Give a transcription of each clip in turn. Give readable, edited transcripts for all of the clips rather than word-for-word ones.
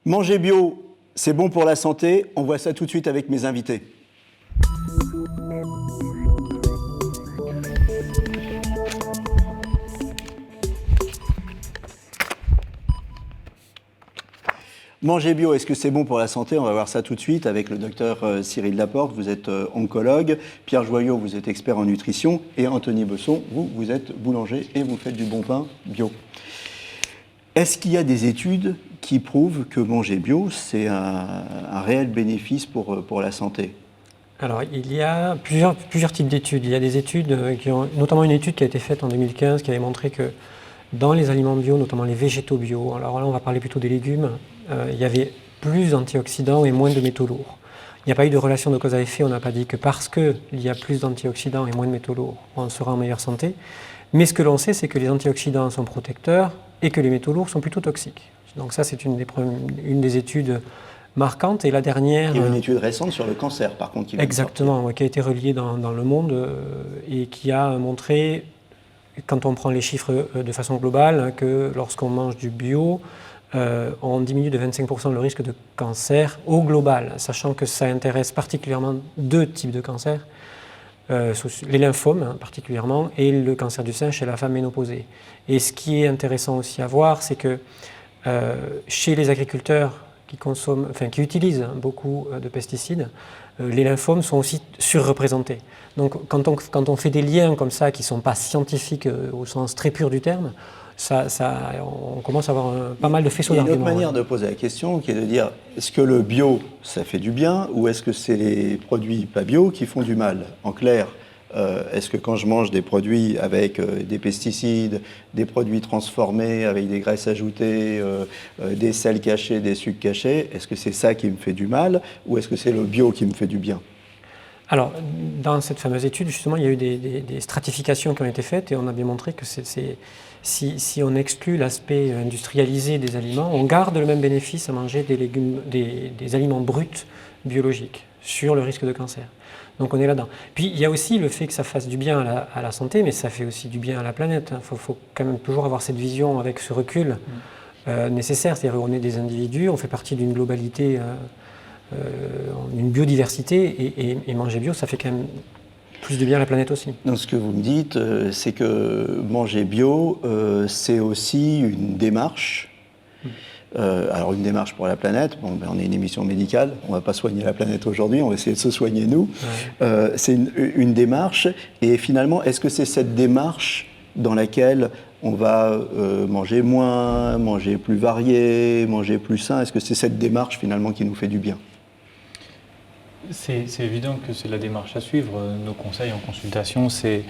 Manger bio, c'est bon pour la santé. On voit ça tout de suite avec mes invités. Manger bio, est-ce que c'est bon pour la santé? On va voir ça tout de suite avec le docteur Cyril Laporte. Vous êtes oncologue. Pierre Joyot, vous êtes expert en nutrition. Et Anthony Besson, vous êtes boulanger et vous faites du bon pain bio. Est-ce qu'il y a des études qui prouvent que manger bio, c'est un réel bénéfice pour la santé? Alors, il y a plusieurs types d'études. Il y a des études notamment une étude qui a été faite en 2015 qui avait montré que dans les aliments bio, notamment les végétaux bio, alors là on va parler plutôt des légumes, il y avait plus d'antioxydants et moins de métaux lourds. Il n'y a pas eu de relation de cause à effet, on n'a pas dit que parce qu'il y a plus d'antioxydants et moins de métaux lourds, on sera en meilleure santé. Mais ce que l'on sait, c'est que les antioxydants sont protecteurs et que les métaux lourds sont plutôt toxiques. Donc ça, c'est une des études marquantes. Et la dernière... Il y a une étude récente sur le cancer, par contre. Exactement, qui a été reliée dans le monde et qui a montré, quand on prend les chiffres de façon globale, que lorsqu'on mange du bio, on diminue de 25% le risque de cancer au global, sachant que ça intéresse particulièrement deux types de cancers. Les lymphomes particulièrement, et le cancer du sein chez la femme ménopausée. Et ce qui est intéressant aussi à voir, c'est que chez les agriculteurs qui utilisent beaucoup de pesticides, les lymphomes sont aussi surreprésentés. Donc quand on fait des liens comme ça qui ne sont pas scientifiques au sens très pur du terme, on commence à avoir pas mal de faisceaux d'arguments. Il y a une autre manière de poser la question qui est de dire, est-ce que le bio, ça fait du bien ou est-ce que c'est les produits pas bio qui font du mal? En clair, est-ce que quand je mange des produits avec des pesticides, des produits transformés avec des graisses ajoutées, des sels cachés, des sucres cachés, est-ce que c'est ça qui me fait du mal ou est-ce que c'est le bio qui me fait du bien? Alors, dans cette fameuse étude, justement, il y a eu des stratifications qui ont été faites et on a bien montré que si on exclut l'aspect industrialisé des aliments, on garde le même bénéfice à manger des aliments bruts biologiques sur le risque de cancer. Donc on est là-dedans. Puis il y a aussi le fait que ça fasse du bien à la santé, mais ça fait aussi du bien à la planète. Il faut quand même toujours avoir cette vision avec ce recul nécessaire. C'est-à-dire qu'on est des individus, on fait partie d'une globalité, d'une biodiversité, et manger bio, ça fait quand même plus de bien à la planète aussi. Donc ce que vous me dites, c'est que manger bio, c'est aussi une démarche. Alors une démarche pour la planète, on est une émission médicale, on ne va pas soigner la planète aujourd'hui, on va essayer de se soigner nous. Ouais. C'est une démarche, et finalement, est-ce que c'est cette démarche dans laquelle on va manger moins, manger plus varié, manger plus sain? Est-ce que c'est cette démarche finalement qui nous fait du bien? C'est évident que c'est la démarche à suivre. Nos conseils en consultation, c'est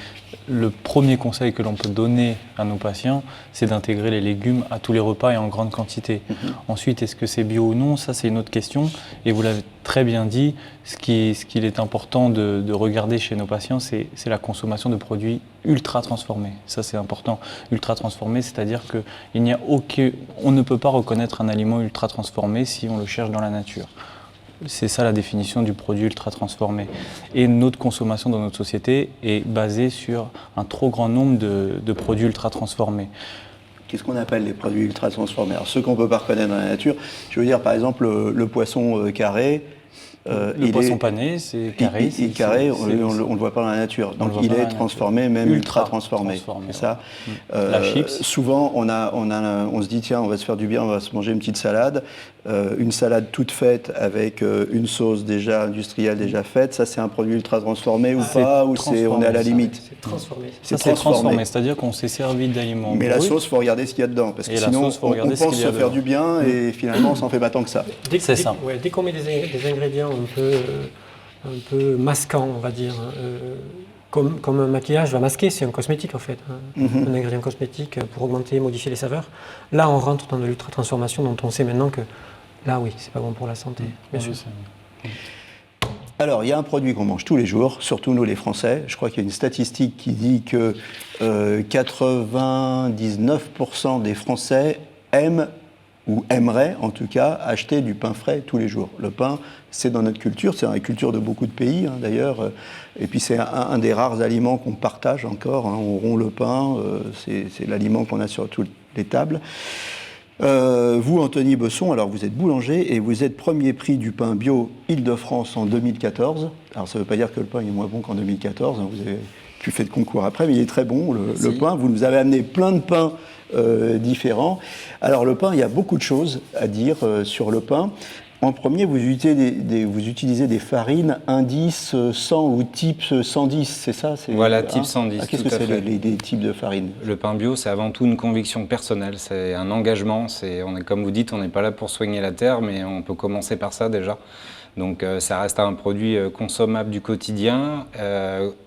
le premier conseil que l'on peut donner à nos patients, c'est d'intégrer les légumes à tous les repas et en grande quantité. Ensuite, est-ce que c'est bio ou non? Ça, c'est une autre question. Et vous l'avez très bien dit, ce qu'il est important de regarder chez nos patients, c'est la consommation de produits ultra transformés. Ça, c'est important. Ultra transformés, c'est-à-dire on ne peut pas reconnaître un aliment ultra transformé si on le cherche dans la nature. C'est ça la définition du produit ultra transformé. Et notre consommation dans notre société est basée sur un trop grand nombre de produits ultra transformés. Qu'est-ce qu'on appelle les produits ultra transformés? Alors ceux qu'on ne peut pas reconnaître dans la nature, je veux dire par exemple le poisson carré. Le poisson pané, c'est carré. Il est carré, on ne le voit pas dans la nature. Donc il est transformé, même ultra transformé. C'est ça. La chips. Souvent, on se dit, tiens, on va se faire du bien, on va se manger une petite salade. Une salade toute faite avec une sauce déjà industrielle, déjà faite. Ça, c'est un produit ultra transformé ou pas? Ou on est à la limite? C'est transformé. C'est transformé, c'est-à-dire qu'on s'est servi d'aliments. Mais la sauce, il faut regarder ce qu'il y a dedans. Parce que sinon, on pense se faire du bien et finalement, on s'en fait pas tant que ça. C'est ça. Dès qu'on met des ingrédients un peu masquants, on va dire, comme un maquillage va masquer, c'est un cosmétique en fait, un ingrédient cosmétique pour augmenter, modifier les saveurs. Là, on rentre dans de l'ultra-transformation dont on sait maintenant que là, oui, c'est pas bon pour la santé, bien sûr. Alors, il y a un produit qu'on mange tous les jours, surtout nous les Français. Je crois qu'il y a une statistique qui dit que 99% des Français aiment ou aimeraient en tout cas acheter du pain frais tous les jours. Le pain, c'est dans notre culture, c'est dans la culture de beaucoup de pays d'ailleurs. Et puis c'est un des rares aliments qu'on partage encore. On rompt le pain, c'est l'aliment qu'on a sur toutes les tables. Vous, Anthony Besson, alors vous êtes boulanger et vous êtes premier prix du pain bio Île-de-France en 2014. Alors ça ne veut pas dire que le pain est moins bon qu'en 2014, hein, vous avez plus fait de concours après, mais il est très bon, le pain. Vous nous avez amené plein de pains différents. Alors le pain, il y a beaucoup de choses à dire sur le pain. En premier, vous utilisez des farines indice 100 ou type 110, c'est ça? Voilà, type 110. Qu'est-ce que c'est les types de farines? Le pain bio, c'est avant tout une conviction personnelle, c'est un engagement. Comme vous dites, on n'est pas là pour soigner la terre, mais on peut commencer par ça déjà. Donc ça reste un produit consommable du quotidien.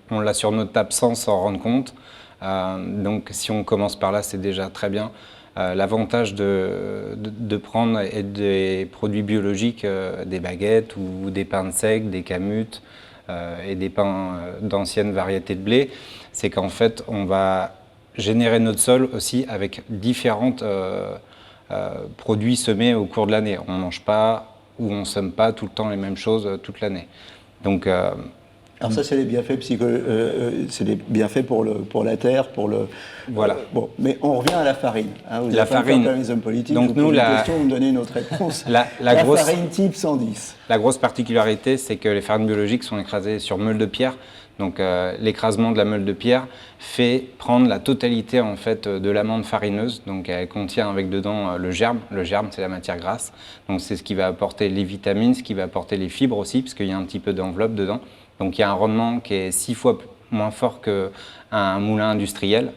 On l'a sur notre table sans s'en rendre compte. Donc si on commence par là, c'est déjà très bien. L'avantage de prendre des produits biologiques, des baguettes ou des pains de seigle, des camutes et des pains d'anciennes variétés de blé, c'est qu'en fait on va générer notre sol aussi avec différents produits semés au cours de l'année. On ne mange pas ou on ne sème pas tout le temps les mêmes choses toute l'année. Donc alors ça, c'est les bienfaits c'est les bienfaits pour la terre, pour le. Voilà. Bon, mais on revient à la farine. Hein, vous la farine. Pas les hommes politiques. Donc vous nous, posez une question, vous me donnez une autre réponse. La farine type 110. La grosse particularité, c'est que les farines biologiques sont écrasées sur meule de pierre. Donc l'écrasement de la meule de pierre fait prendre la totalité en fait de l'amande farineuse. Donc elle contient avec dedans le germe. Le germe, c'est la matière grasse. Donc c'est ce qui va apporter les vitamines, ce qui va apporter les fibres aussi, parce qu'il y a un petit peu d'enveloppe dedans. Donc il y a un rendement qui est 6 fois moins fort qu'un moulin industriel.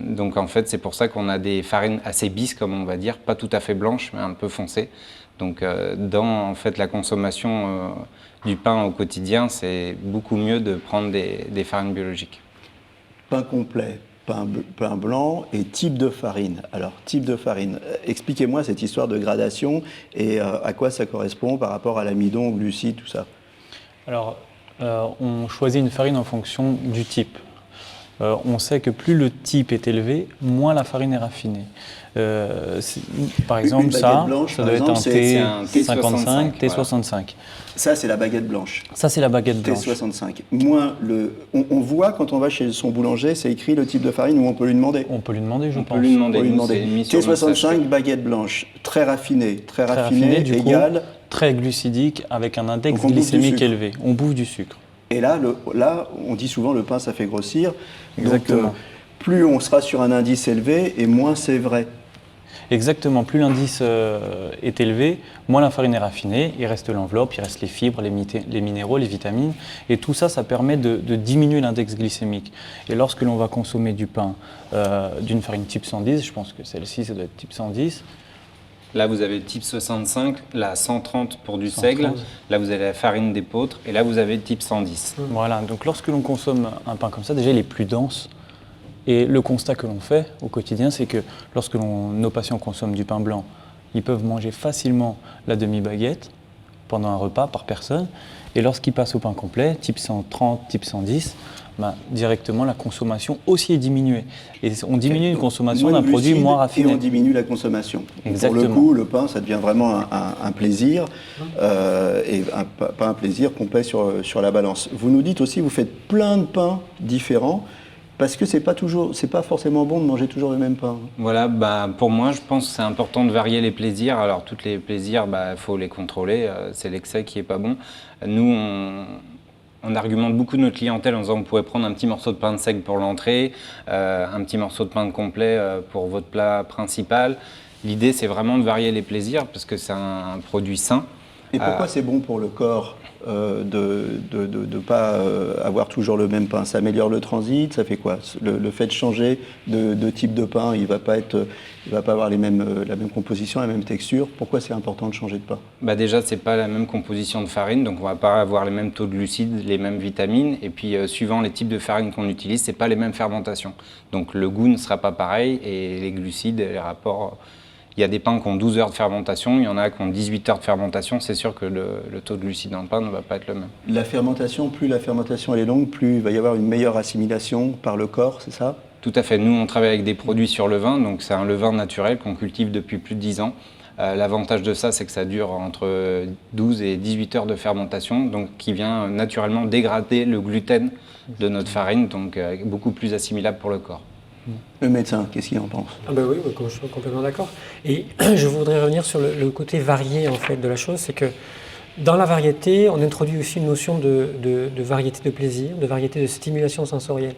Donc en fait c'est pour ça qu'on a des farines assez bis, comme on va dire, pas tout à fait blanches mais un peu foncées. Donc dans en fait la consommation du pain au quotidien, c'est beaucoup mieux de prendre des farines biologiques. Pain complet, pain blanc et type de farine. Alors type de farine, expliquez-moi cette histoire de gradation et à quoi ça correspond par rapport à l'amidon, au glucides, tout ça. Alors, on choisit une farine en fonction du type. On sait que plus le type est élevé, moins la farine est raffinée. Par exemple, ça doit être un T55, T65. Ça, c'est la baguette blanche. Ça, c'est la baguette blanche. T65. Moins on voit quand on va chez son boulanger, c'est écrit le type de farine ou on peut lui demander. On peut lui demander, je pense. On peut lui demander. T65, baguette blanche, très raffinée, du égale. Coup, très glucidique, avec un index glycémique élevé. On bouffe du sucre. Et là, on dit souvent le pain, ça fait grossir. Exactement. Donc, plus on sera sur un indice élevé, et moins c'est vrai. Exactement. Plus l'indice est élevé, moins la farine est raffinée. Il reste l'enveloppe, il reste les fibres, les minéraux, les vitamines. Et tout ça, ça permet de diminuer l'index glycémique. Et lorsque l'on va consommer du pain d'une farine type 110, je pense que celle-ci, ça doit être type 110. Là, vous avez type 65, là 130 pour du seigle, là vous avez la farine d'épeautre et là vous avez type 110. Voilà, donc lorsque l'on consomme un pain comme ça, déjà il est plus dense. Et le constat que l'on fait au quotidien, c'est que lorsque nos patients consomment du pain blanc, ils peuvent manger facilement la demi-baguette pendant un repas par personne. Et lorsqu'ils passent au pain complet, type 130, type 110, directement la consommation aussi est diminuée. Et on diminue une consommation d'un produit moins raffiné. Et on diminue la consommation. Exactement. Pour le coup, le pain, ça devient vraiment un plaisir, et pas un plaisir qu'on pèse sur la balance. Vous nous dites aussi, vous faites plein de pains différents, parce que c'est pas forcément bon de manger toujours le même pain. Voilà, pour moi, je pense que c'est important de varier les plaisirs. Alors, tous les plaisirs, faut les contrôler. C'est l'excès qui est pas bon. Nous, on argumente beaucoup de notre clientèle en disant vous pouvez prendre un petit morceau de pain de seigle pour l'entrée, un petit morceau de pain de complet pour votre plat principal. L'idée, c'est vraiment de varier les plaisirs parce que c'est un produit sain. Et pourquoi c'est bon pour le corps de ne pas avoir toujours le même pain? Ça améliore le transit, ça fait quoi? Le fait de changer de type de pain, il va pas avoir la même composition, la même texture. Pourquoi c'est important de changer de pain? Déjà, c'est pas la même composition de farine, donc on va pas avoir les mêmes taux de glucides, les mêmes vitamines. Et puis, suivant les types de farine qu'on utilise, c'est pas les mêmes fermentations. Donc le goût ne sera pas pareil et les glucides, les rapports... Il y a des pains qui ont 12 heures de fermentation, il y en a qui ont 18 heures de fermentation. C'est sûr que le taux de glucides dans le pain ne va pas être le même. La fermentation, plus la fermentation elle est longue, plus il va y avoir une meilleure assimilation par le corps, c'est ça? Tout à fait. Nous, on travaille avec des produits sur levain, donc c'est un levain naturel qu'on cultive depuis plus de 10 ans. L'avantage de ça, c'est que ça dure entre 12 et 18 heures de fermentation, donc qui vient naturellement dégrader le gluten de notre farine, donc beaucoup plus assimilable pour le corps. Le médecin, qu'est-ce qu'il en pense? Ah ben oui, je suis complètement d'accord. Et je voudrais revenir sur le côté varié en fait de la chose, c'est que dans la variété, on introduit aussi une notion de variété de plaisir, de variété de stimulation sensorielle.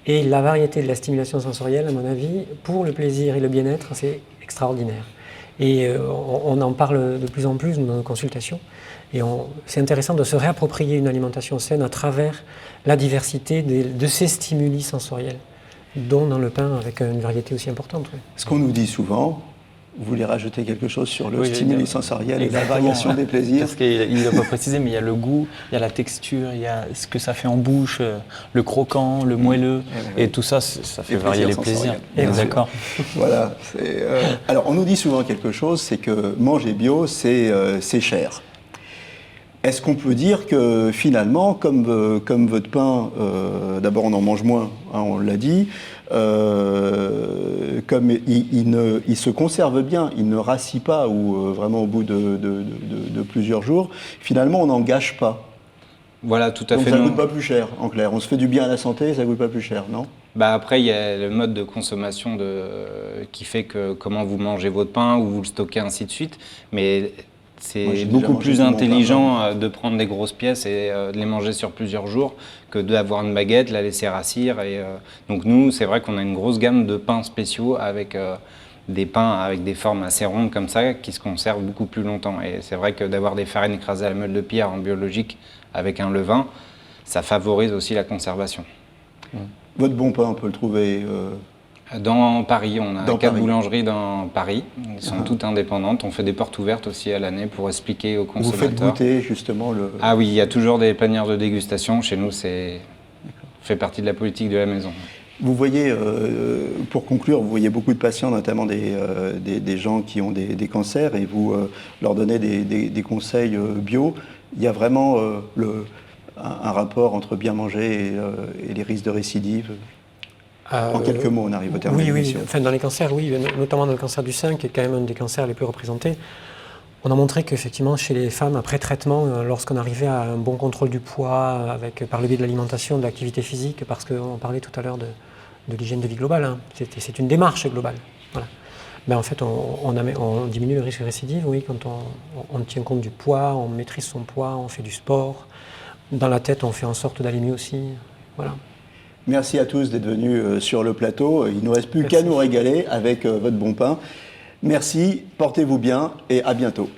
Et la variété de la stimulation sensorielle, à mon avis, pour le plaisir et le bien-être, c'est extraordinaire. Et on en parle de plus en plus dans nos consultations. Et c'est intéressant de se réapproprier une alimentation saine à travers la diversité de ces stimuli sensoriels, dont dans le pain avec une variété aussi importante. Oui. Ce qu'on nous dit souvent, vous voulez rajouter quelque chose sur le Oui, stimuli sensoriel et la exactement, variation des plaisirs? Parce qu'il ne l'a pas précisé, mais il y a le goût, il y a la texture, il y a ce que ça fait en bouche, le croquant, le moelleux, et tout ça, ça fait varier les plaisirs. D'accord. Voilà. Alors, on nous dit souvent quelque chose, c'est que manger bio, c'est cher. Est-ce qu'on peut dire que finalement, comme votre pain, d'abord on en mange moins, hein, on l'a dit, comme il se conserve bien, il ne rassit pas, ou vraiment au bout de plusieurs jours, finalement on n'en gâche pas. Voilà, tout à Donc fait. ça ne coûte pas plus cher, en clair. On se fait du bien à la santé, ça ne coûte pas plus cher, non? Bah après, il y a le mode de consommation qui fait que comment vous mangez votre pain ou vous le stockez, ainsi de suite. Mais c'est beaucoup plus intelligent de prendre des grosses pièces et de les manger sur plusieurs jours que d'avoir une baguette, la laisser rassir. Donc nous, c'est vrai qu'on a une grosse gamme de pains spéciaux avec des pains avec des formes assez rondes comme ça qui se conservent beaucoup plus longtemps. Et c'est vrai que d'avoir des farines écrasées à la meule de pierre en biologique avec un levain, ça favorise aussi la conservation. Votre bon pain, on peut le trouver dans Paris, on a 4 Paris. boulangeries dans Paris. Elles sont toutes indépendantes. On fait des portes ouvertes aussi à l'année pour expliquer aux consommateurs. Vous faites goûter justement le... Ah oui, il y a toujours des panières de dégustation. Chez nous, c'est fait partie de la politique de la maison. Vous voyez, pour conclure, vous voyez beaucoup de patients, notamment des gens qui ont des cancers, et vous leur donnez des conseils bio. Il y a vraiment un rapport entre bien manger et les risques de récidive. En quelques mots, on arrive au terme de l'émission. Oui, enfin, dans les cancers, oui, notamment dans le cancer du sein, qui est quand même un des cancers les plus représentés. On a montré qu'effectivement, chez les femmes, après traitement, lorsqu'on arrivait à un bon contrôle du poids, par le biais de l'alimentation, de l'activité physique, parce qu'on parlait tout à l'heure de l'hygiène de vie globale, hein, c'est une démarche globale. Voilà. Ben, en fait, on diminue le risque de récidive, oui, quand on tient compte du poids, on maîtrise son poids, on fait du sport. Dans la tête, on fait en sorte d'aller mieux aussi. Voilà. Merci à tous d'être venus sur le plateau. Il ne nous reste plus qu'à nous régaler avec votre bon pain. Merci, portez-vous bien et à bientôt.